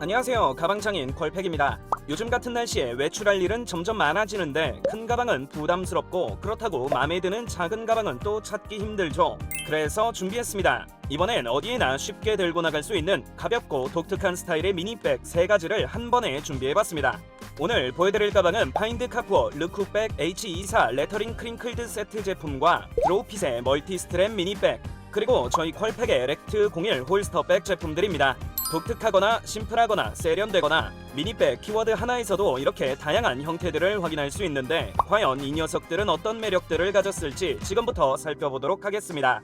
안녕하세요. 가방장인 콜팩입니다. 요즘 같은 날씨에 외출할 일은 점점 많아지는데 큰 가방은 부담스럽고 그렇다고 마음에 드는 작은 가방은 또 찾기 힘들죠. 그래서 준비했습니다. 이번엔 어디에나 쉽게 들고 나갈 수 있는 가볍고 독특한 스타일의 미니백 3가지를 한 번에 준비해봤습니다. 오늘 보여드릴 가방은 파인드 카푸어 르쿠백 H24 레터링 크링클드 세트 제품과 드로우핏의 멀티 스트랩 미니백, 그리고 저희 콜팩의 렉트 01 홀스터백 제품들입니다. 독특하거나 심플하거나 세련되거나 미니백 키워드 하나에서도 이렇게 다양한 형태들을 확인할 수 있는데 과연 이 녀석들은 어떤 매력들을 가졌을지 지금부터 살펴보도록 하겠습니다.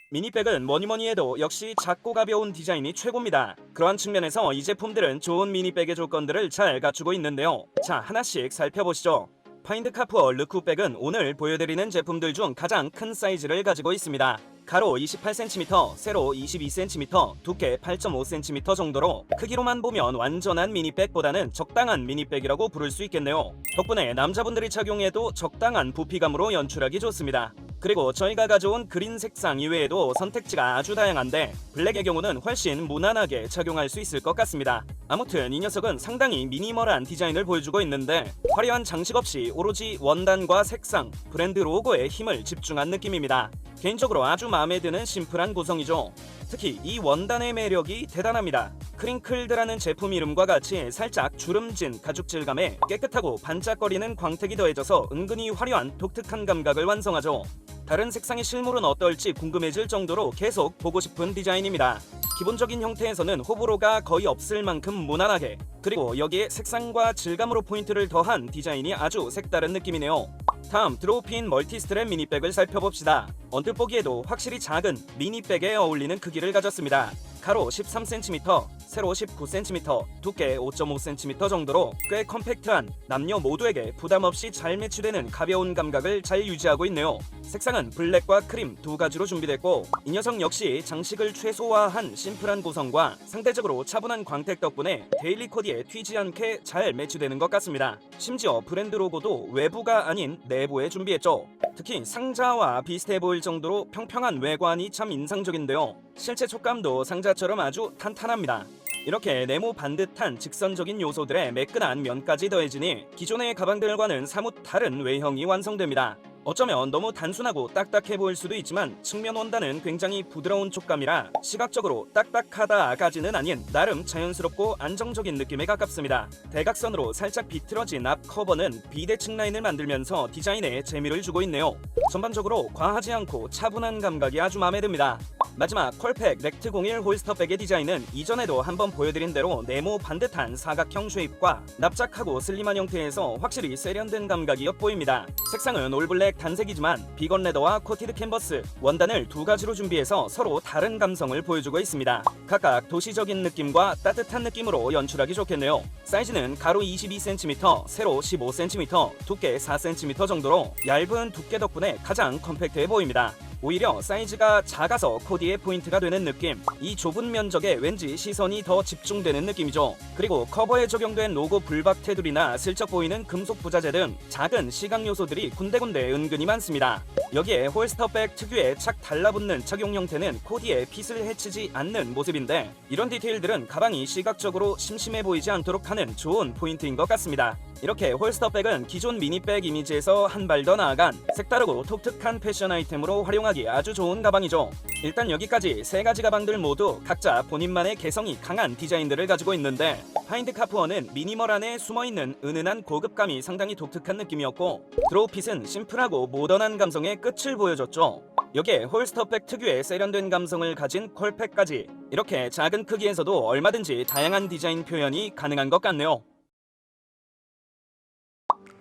미니백은 뭐니뭐니 해도 역시 작고 가벼운 디자인이 최고입니다. 그러한 측면에서 이 제품들은 좋은 미니백의 조건들을 잘 갖추고 있는데요. 자, 하나씩 살펴보시죠. 파인드 카푸어 르쿠백은 오늘 보여드리는 제품들 중 가장 큰 사이즈를 가지고 있습니다. 가로 28cm, 세로 22cm, 두께 8.5cm 정도로 크기로만 보면 완전한 미니백보다는 적당한 미니백이라고 부를 수 있겠네요. 덕분에 남자분들이 착용해도 적당한 부피감으로 연출하기 좋습니다. 그리고 저희가 가져온 그린 색상 이외에도 선택지가 아주 다양한데 블랙의 경우는 훨씬 무난하게 착용할 수 있을 것 같습니다. 아무튼 이 녀석은 상당히 미니멀한 디자인을 보여주고 있는데 화려한 장식 없이 오로지 원단과 색상, 브랜드 로고에 힘을 집중한 느낌입니다. 개인적으로 아주 마음에 드는 심플한 구성이죠. 특히 이 원단의 매력이 대단합니다. 크링클드라는 제품 이름과 같이 살짝 주름진 가죽 질감에 깨끗하고 반짝거리는 광택이 더해져서 은근히 화려한 독특한 감각을 완성하죠. 다른 색상의 실물은 어떨지 궁금해질 정도로 계속 보고 싶은 디자인입니다. 기본적인 형태에서는 호불호가 거의 없을 만큼 무난하게, 그리고 여기에 색상과 질감으로 포인트를 더한 디자인이 아주 색다른 느낌이네요. 다음 드로우핀 멀티 스트랩 미니백을 살펴봅시다. 언뜻 보기에도 확실히 작은 미니백에 어울리는 크기를 가졌습니다. 가로 13cm, 세로 19cm, 두께 5.5cm 정도로 꽤 컴팩트한 남녀 모두에게 부담없이 잘 매치되는 가벼운 감각을 잘 유지하고 있네요. 색상은 블랙과 크림 두 가지로 준비됐고 이 녀석 역시 장식을 최소화한 심플한 구성과 상대적으로 차분한 광택 덕분에 데일리 코디에 튀지 않게 잘 매치되는 것 같습니다. 심지어 브랜드 로고도 외부가 아닌 내부에 준비했죠. 특히 상자와 비슷해 보일 정도로 평평한 외관이 참 인상적인데요. 실제 촉감도 상자처럼 아주 탄탄합니다. 이렇게 네모 반듯한 직선적인 요소들의 매끈한 면까지 더해지니 기존의 가방들과는 사뭇 다른 외형이 완성됩니다. 어쩌면 너무 단순하고 딱딱해 보일 수도 있지만 측면 원단은 굉장히 부드러운 촉감이라 시각적으로 딱딱하다까지는 아닌 나름 자연스럽고 안정적인 느낌에 가깝습니다. 대각선으로 살짝 비틀어진 앞 커버는 비대칭 라인을 만들면서 디자인에 재미를 주고 있네요. 전반적으로 과하지 않고 차분한 감각이 아주 마음에 듭니다. 마지막 콜팩 렉트 01 홀스터백의 디자인은 이전에도 한번 보여드린 대로 네모 반듯한 사각형 쉐입과 납작하고 슬림한 형태에서 확실히 세련된 감각이 엿보입니다. 색상은 올블랙 단색이지만 비건 레더와 코티드 캔버스, 원단을 두 가지로 준비해서 서로 다른 감성을 보여주고 있습니다. 각각 도시적인 느낌과 따뜻한 느낌으로 연출하기 좋겠네요. 사이즈는 가로 22cm, 세로 15cm, 두께 4cm 정도로 얇은 두께 덕분에 가장 컴팩트해 보입니다. 오히려 사이즈가 작아서 코디의 포인트가 되는 느낌, 이 좁은 면적에 왠지 시선이 더 집중되는 느낌이죠. 그리고 커버에 적용된 로고 불박 테두리나 슬쩍 보이는 금속 부자재 등 작은 시각 요소들이 군데군데 은근히 많습니다. 여기에 홀스터백 특유의 착 달라붙는 착용 형태는 코디에 핏을 해치지 않는 모습인데 이런 디테일들은 가방이 시각적으로 심심해 보이지 않도록 하는 좋은 포인트인 것 같습니다. 이렇게 홀스터백은 기존 미니백 이미지에서 한 발 더 나아간 색다르고 독특한 패션 아이템으로 활용하기 아주 좋은 가방이죠. 일단 여기까지 3가지 가방들 모두 각자 본인만의 개성이 강한 디자인들을 가지고 있는데 파인드 카푸어는 미니멀 안에 숨어있는 은은한 고급감이 상당히 독특한 느낌이었고 드로우핏은 심플하고 모던한 감성의 끝을 보여줬죠. 여기에 홀스터백 특유의 세련된 감성을 가진 콜팩까지 이렇게 작은 크기에서도 얼마든지 다양한 디자인 표현이 가능한 것 같네요.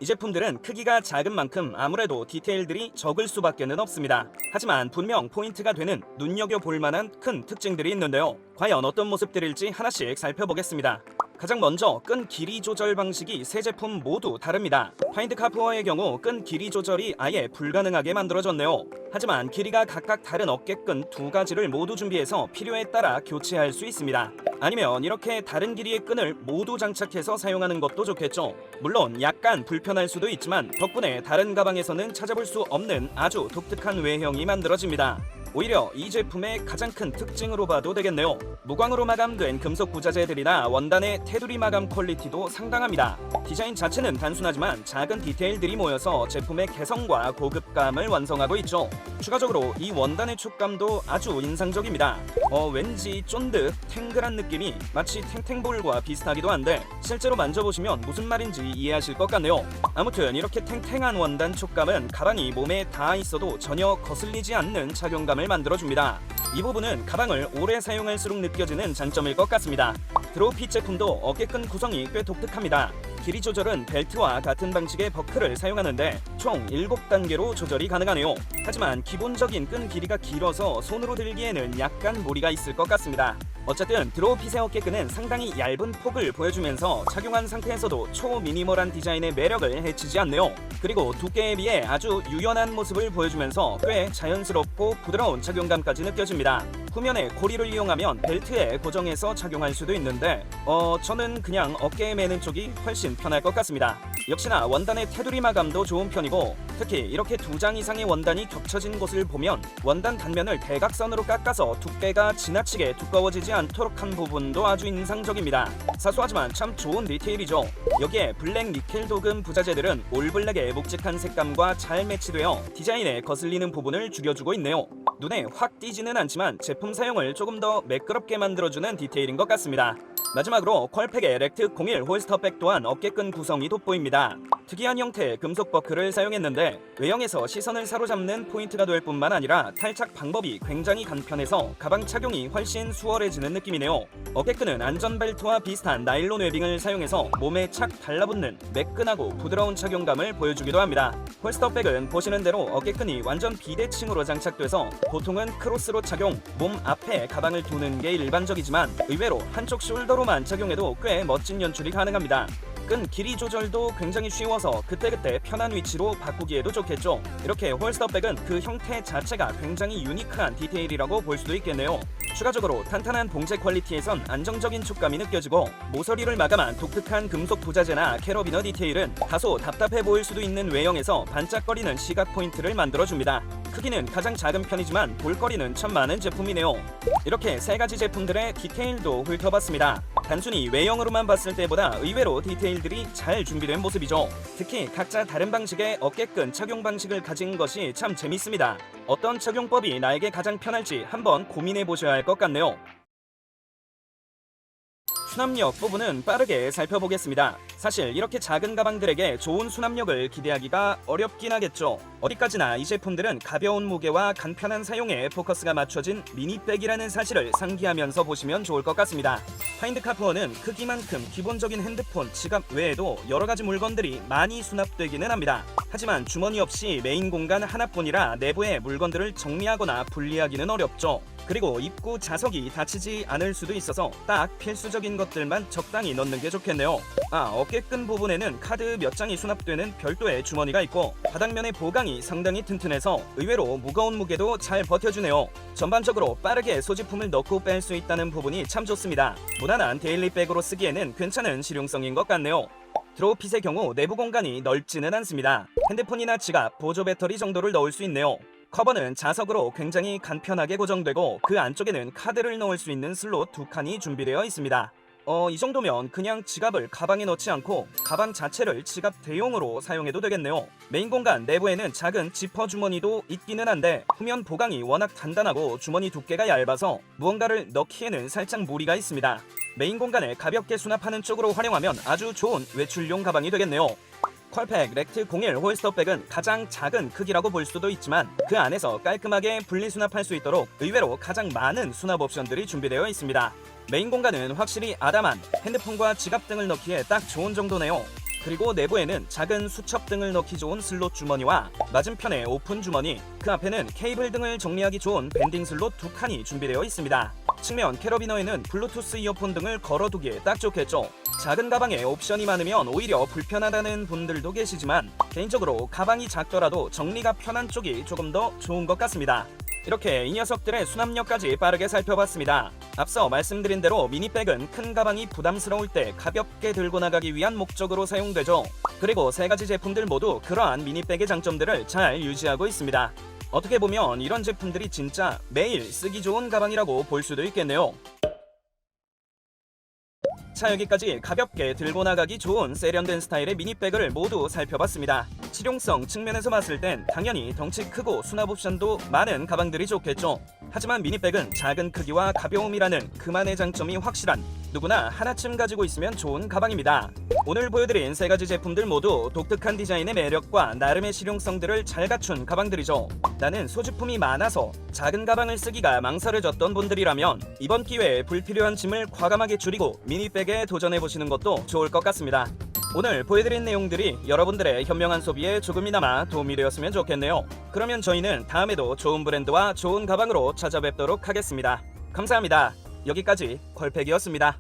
이 제품들은 크기가 작은 만큼 아무래도 디테일들이 적을 수밖에는 없습니다. 하지만 분명 포인트가 되는 눈여겨볼 만한 큰 특징들이 있는데요. 과연 어떤 모습들일지 하나씩 살펴보겠습니다. 가장 먼저 끈 길이 조절 방식이 세 제품 모두 다릅니다. 파인드 카푸어의 경우 끈 길이 조절이 아예 불가능하게 만들어졌네요. 하지만 길이가 각각 다른 어깨끈 두 가지를 모두 준비해서 필요에 따라 교체할 수 있습니다. 아니면 이렇게 다른 길이의 끈을 모두 장착해서 사용하는 것도 좋겠죠. 물론 약간 불편할 수도 있지만 덕분에 다른 가방에서는 찾아볼 수 없는 아주 독특한 외형이 만들어집니다. 오히려 이 제품의 가장 큰 특징으로 봐도 되겠네요. 무광으로 마감된 금속 부자재들이나 원단의 테두리 마감 퀄리티도 상당합니다. 디자인 자체는 단순하지만 작은 디테일들이 모여서 제품의 개성과 고급감을 완성하고 있죠. 추가적으로 이 원단의 촉감도 아주 인상적입니다. 왠지 쫀득 탱글한 느낌이 마치 탱탱볼과 비슷하기도 한데 실제로 만져보시면 무슨 말인지 이해하실 것 같네요. 아무튼 이렇게 탱탱한 원단 촉감은 가방이 몸에 닿아 있어도 전혀 거슬리지 않는 착용감을 만들어줍니다. 이 부분은 가방을 오래 사용할수록 느껴지는 장점일 것 같습니다. 드로우핏 제품도 어깨끈 구성이 꽤 독특합니다. 길이 조절은 벨트와 같은 방식의 버클을 사용하는데 총 7단계로 조절이 가능하네요. 하지만 기본적인 끈 길이가 길어서 손으로 들기에는 약간 무리가 있을 것 같습니다. 어쨌든 드로우핏의 어깨끈은 상당히 얇은 폭을 보여주면서 착용한 상태에서도 초미니멀한 디자인의 매력을 해치지 않네요. 그리고 두께에 비해 아주 유연한 모습을 보여주면서 꽤 자연스럽고 부드러운 착용감까지 느껴집니다. 후면에 고리를 이용하면 벨트에 고정해서 착용할 수도 있는데 저는 그냥 어깨에 매는 쪽이 훨씬 편할 것 같습니다. 역시나 원단의 테두리 마감도 좋은 편이고 특히 이렇게 2장 이상의 원단이 겹쳐진 곳을 보면 원단 단면을 대각선으로 깎아서 두께가 지나치게 두꺼워지지 않도록 한 부분도 아주 인상적입니다. 사소하지만 참 좋은 디테일이죠. 여기에 블랙 니켈 도금 부자재들은 올블랙의 묵직한 색감과 잘 매치되어 디자인에 거슬리는 부분을 줄여주고 있네요. 눈에 확 띄지는 않지만 제품 사용을 조금 더 매끄럽게 만들어주는 디테일인 것 같습니다. 마지막으로 퀄팩의 렉트 01 홀스터백 또한 어깨끈 구성이 돋보입니다. 특이한 형태의 금속 버클을 사용했는데 외형에서 시선을 사로잡는 포인트가 될 뿐만 아니라 탈착 방법이 굉장히 간편해서 가방 착용이 훨씬 수월해지는 느낌이네요. 어깨끈은 안전벨트와 비슷한 나일론 웨빙을 사용해서 몸에 착 달라붙는 매끈하고 부드러운 착용감을 보여주기도 합니다. 홀스터백은 보시는 대로 어깨끈이 완전 비대칭으로 장착돼서 보통은 크로스로 착용, 몸 앞에 가방을 두는 게 일반적이지만 의외로 한쪽 숄더로만 착용해도 꽤 멋진 연출이 가능합니다. 끈 길이 조절도 굉장히 쉬워서 그때그때 편한 위치로 바꾸기에도 좋겠죠. 이렇게 홀스터백은 그 형태 자체가 굉장히 유니크한 디테일이라고 볼 수도 있겠네요. 추가적으로 탄탄한 봉제 퀄리티에선 안정적인 촉감이 느껴지고 모서리를 마감한 독특한 금속 부자재나 캐러비너 디테일은 다소 답답해 보일 수도 있는 외형에서 반짝거리는 시각 포인트를 만들어줍니다. 크기는 가장 작은 편이지만 볼거리는 참 많은 제품이네요. 이렇게 3가지 제품들의 디테일도 훑어봤습니다. 단순히 외형으로만 봤을 때보다 의외로 디테일들이 잘 준비된 모습이죠. 특히 각자 다른 방식의 어깨끈 착용 방식을 가진 것이 참 재밌습니다. 어떤 착용법이 나에게 가장 편할지 한번 고민해 보셔야 할 것 같네요. 수납력 부분은 빠르게 살펴보겠습니다. 사실 이렇게 작은 가방들에게 좋은 수납력을 기대하기가 어렵긴 하겠죠. 어디까지나 이 제품들은 가벼운 무게와 간편한 사용에 포커스가 맞춰진 미니백이라는 사실을 상기하면서 보시면 좋을 것 같습니다. 파인드카푸어는 크기만큼 기본적인 핸드폰, 지갑 외에도 여러가지 물건들이 많이 수납되기는 합니다. 하지만 주머니 없이 메인 공간 하나뿐이라 내부의 물건들을 정리하거나 분리하기는 어렵죠. 그리고 입구 자석이 닫히지 않을 수도 있어서 딱 필수적인 것들만 적당히 넣는 게 좋겠네요. 어깨끈 부분에는 카드 몇 장이 수납되는 별도의 주머니가 있고 바닥면의 보강이 상당히 튼튼해서 의외로 무거운 무게도 잘 버텨주네요. 전반적으로 빠르게 소지품을 넣고 뺄 수 있다는 부분이 참 좋습니다. 무난한 데일리백으로 쓰기에는 괜찮은 실용성인 것 같네요. 드로우핏의 경우 내부 공간이 넓지는 않습니다. 핸드폰이나 지갑, 보조 배터리 정도를 넣을 수 있네요. 커버는 자석으로 굉장히 간편하게 고정되고 그 안쪽에는 카드를 넣을 수 있는 슬롯 2칸이 준비되어 있습니다. 이 정도면 그냥 지갑을 가방에 넣지 않고 가방 자체를 지갑 대용으로 사용해도 되겠네요. 메인 공간 내부에는 작은 지퍼 주머니도 있기는 한데 후면 보강이 워낙 단단하고 주머니 두께가 얇아서 무언가를 넣기에는 살짝 무리가 있습니다. 메인 공간을 가볍게 수납하는 쪽으로 활용하면 아주 좋은 외출용 가방이 되겠네요. 퀄팩 렉트 01 홀스터백은 가장 작은 크기라고 볼 수도 있지만 그 안에서 깔끔하게 분리수납할 수 있도록 의외로 가장 많은 수납 옵션들이 준비되어 있습니다. 메인 공간은 확실히 아담한 핸드폰과 지갑 등을 넣기에 딱 좋은 정도네요. 그리고 내부에는 작은 수첩 등을 넣기 좋은 슬롯 주머니와 맞은편에 오픈 주머니, 그 앞에는 케이블 등을 정리하기 좋은 밴딩 슬롯 2칸이 준비되어 있습니다. 측면 캐러비너에는 블루투스 이어폰 등을 걸어두기에 딱 좋겠죠. 작은 가방에 옵션이 많으면 오히려 불편하다는 분들도 계시지만 개인적으로 가방이 작더라도 정리가 편한 쪽이 조금 더 좋은 것 같습니다. 이렇게 이 녀석들의 수납력까지 빠르게 살펴봤습니다. 앞서 말씀드린 대로 미니백은 큰 가방이 부담스러울 때 가볍게 들고 나가기 위한 목적으로 사용되죠. 그리고 3가지 제품들 모두 그러한 미니백의 장점들을 잘 유지하고 있습니다. 어떻게 보면 이런 제품들이 진짜 매일 쓰기 좋은 가방이라고 볼 수도 있겠네요. 자, 여기까지 가볍게 들고 나가기 좋은 세련된 스타일의 미니백을 모두 살펴봤습니다. 실용성 측면에서 봤을 땐 당연히 덩치 크고 수납 옵션도 많은 가방들이 좋겠죠. 하지만 미니백은 작은 크기와 가벼움이라는 그만의 장점이 확실한, 누구나 하나쯤 가지고 있으면 좋은 가방입니다. 오늘 보여드린 세 가지 제품들 모두 독특한 디자인의 매력과 나름의 실용성들을 잘 갖춘 가방들이죠. 나는 소지품이 많아서 작은 가방을 쓰기가 망설여졌던 분들이라면 이번 기회에 불필요한 짐을 과감하게 줄이고 미니백에 도전해보시는 것도 좋을 것 같습니다. 오늘 보여드린 내용들이 여러분들의 현명한 소비에 조금이나마 도움이 되었으면 좋겠네요. 그러면 저희는 다음에도 좋은 브랜드와 좋은 가방으로 찾아뵙도록 하겠습니다. 감사합니다. 여기까지 콜팩이었습니다.